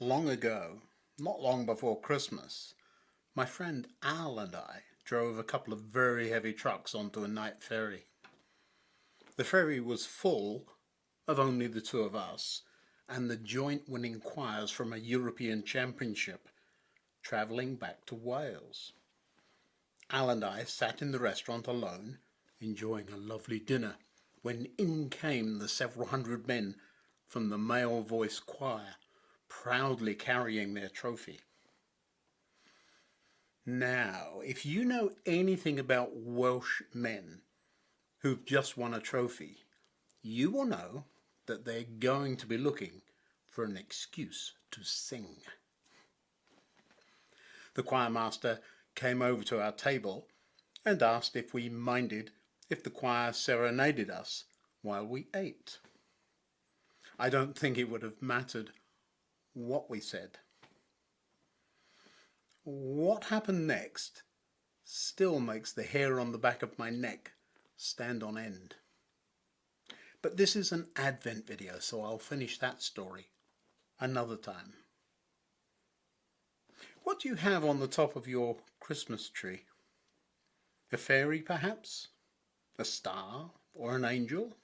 Long ago, not long before Christmas, my friend Al and I drove a couple of very heavy trucks onto a night ferry. The ferry was full of only the two of us and the joint winning choirs from a European championship travelling back to Wales. Al and I sat in the restaurant alone, enjoying a lovely dinner, when in came the several hundred men from the male voice choir, proudly carrying their trophy. Now, if you know anything about Welsh men who've just won a trophy, you will know that they're going to be looking for an excuse to sing. The choir master came over to our table and asked if we minded if the choir serenaded us while we ate. I don't think it would have mattered what we said. What happened next still makes the hair on the back of my neck stand on end. But this is an Advent video, so I'll finish that story another time. What do you have on the top of your Christmas tree? A fairy, perhaps? A star or an angel?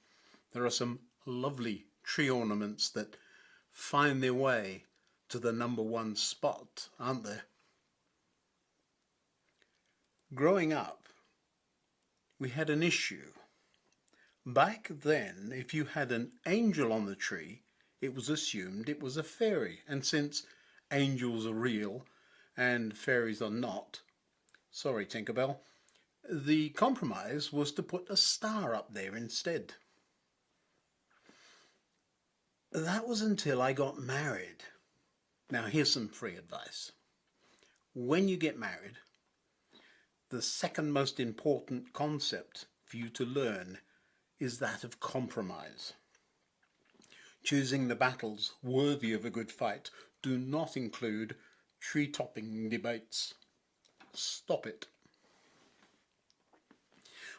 There are some lovely tree ornaments that find their way to the number one spot, aren't there? Growing up, we had an issue. Back then, if you had an angel on the tree, it was assumed it was a fairy. And since angels are real and fairies are not, sorry Tinkerbell, the compromise was to put a star up there instead. That was until I got married. Now here's some free advice. When you get married, the second most important concept for you to learn is that of compromise. Choosing the battles worthy of a good fight do not include tree-topping debates. Stop it.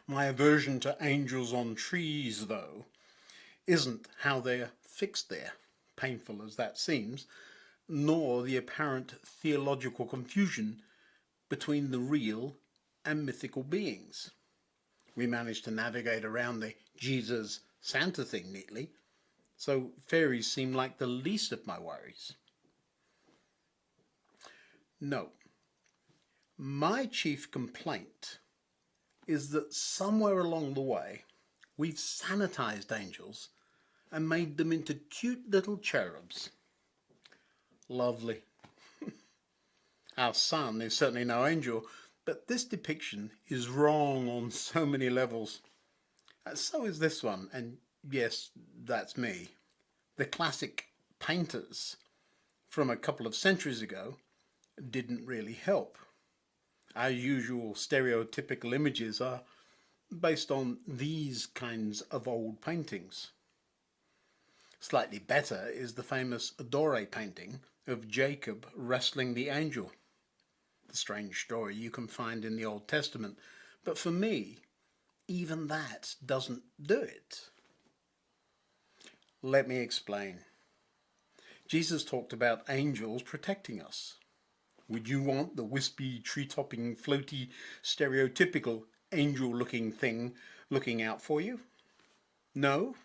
My aversion to angels on trees, though, isn't how they're fixed there, painful as that seems, nor the apparent theological confusion between the real and mythical beings. We managed to navigate around the Jesus Santa thing neatly, so fairies seem like the least of my worries. No, my chief complaint is that somewhere along the way we've sanitized angels and made them into cute little cherubs. Lovely. Our sun is certainly no angel, but this depiction is wrong on so many levels. So is this one, and yes, that's me. The classic painters from a couple of centuries ago didn't really help. Our usual stereotypical images are based on these kinds of old paintings. Slightly better is the famous Dore painting of Jacob wrestling the angel. The strange story you can find in the Old Testament, but for me, even that doesn't do it. Let me explain. Jesus talked about angels protecting us. Would you want the wispy, tree-topping, floaty, stereotypical angel-looking thing looking out for you? No?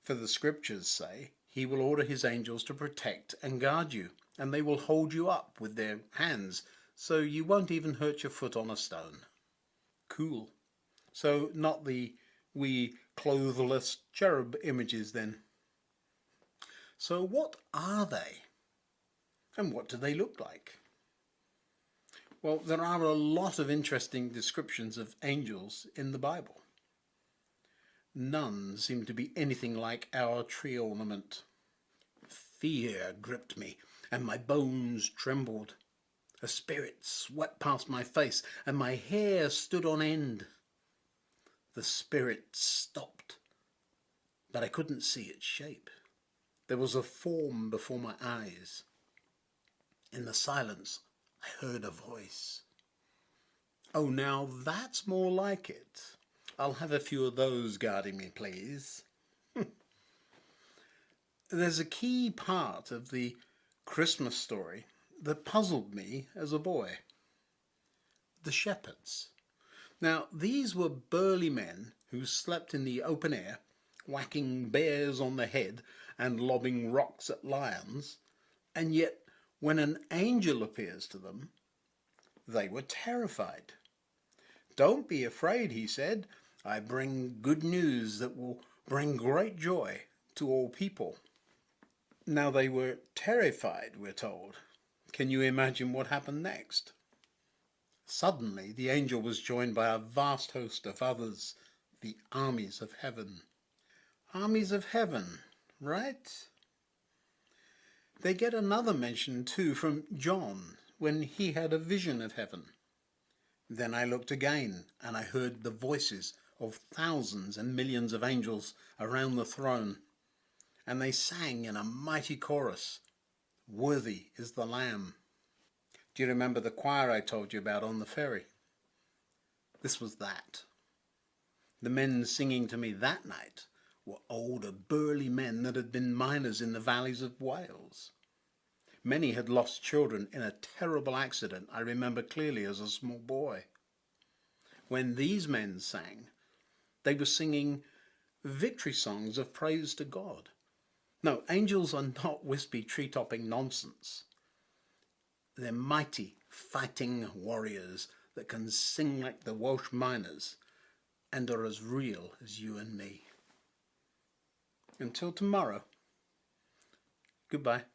For the scriptures say, he will order his angels to protect and guard you, and they will hold you up with their hands, so you won't even hurt your foot on a stone. Cool. So not the wee clothless cherub images then. So what are they? And what do they look like? Well, there are a lot of interesting descriptions of angels in the Bible. None seem to be anything like our tree ornament. Fear gripped me, and my bones trembled. A spirit swept past my face, and my hair stood on end. The spirit stopped, but I couldn't see its shape. There was a form before my eyes. In the silence, I heard a voice. Oh, now that's more like it. I'll have a few of those guarding me, please. There's a key part of the Christmas story that puzzled me as a boy. The shepherds. Now, these were burly men who slept in the open air, whacking bears on the head and lobbing rocks at lions, and yet when an angel appears to them, they were terrified. "Don't be afraid," he said. "I bring good news that will bring great joy to all people." Now they were terrified, we're told. Can you imagine what happened next? Suddenly the angel was joined by a vast host of others, the armies of heaven. Armies of heaven, right? They get another mention too from John when he had a vision of heaven. "Then I looked again, and I heard the voices of thousands and millions of angels around the throne, and they sang in a mighty chorus, 'Worthy is the Lamb.'" Do you remember the choir I told you about on the ferry? This was that. The men singing to me that night were older, burly men that had been miners in the valleys of Wales. Many had lost children in a terrible accident I remember clearly as a small boy. When these men sang, they were singing victory songs of praise to God. No, angels are not wispy tree-topping nonsense. They're mighty, fighting warriors that can sing like the Welsh miners and are as real as you and me. Until tomorrow, goodbye.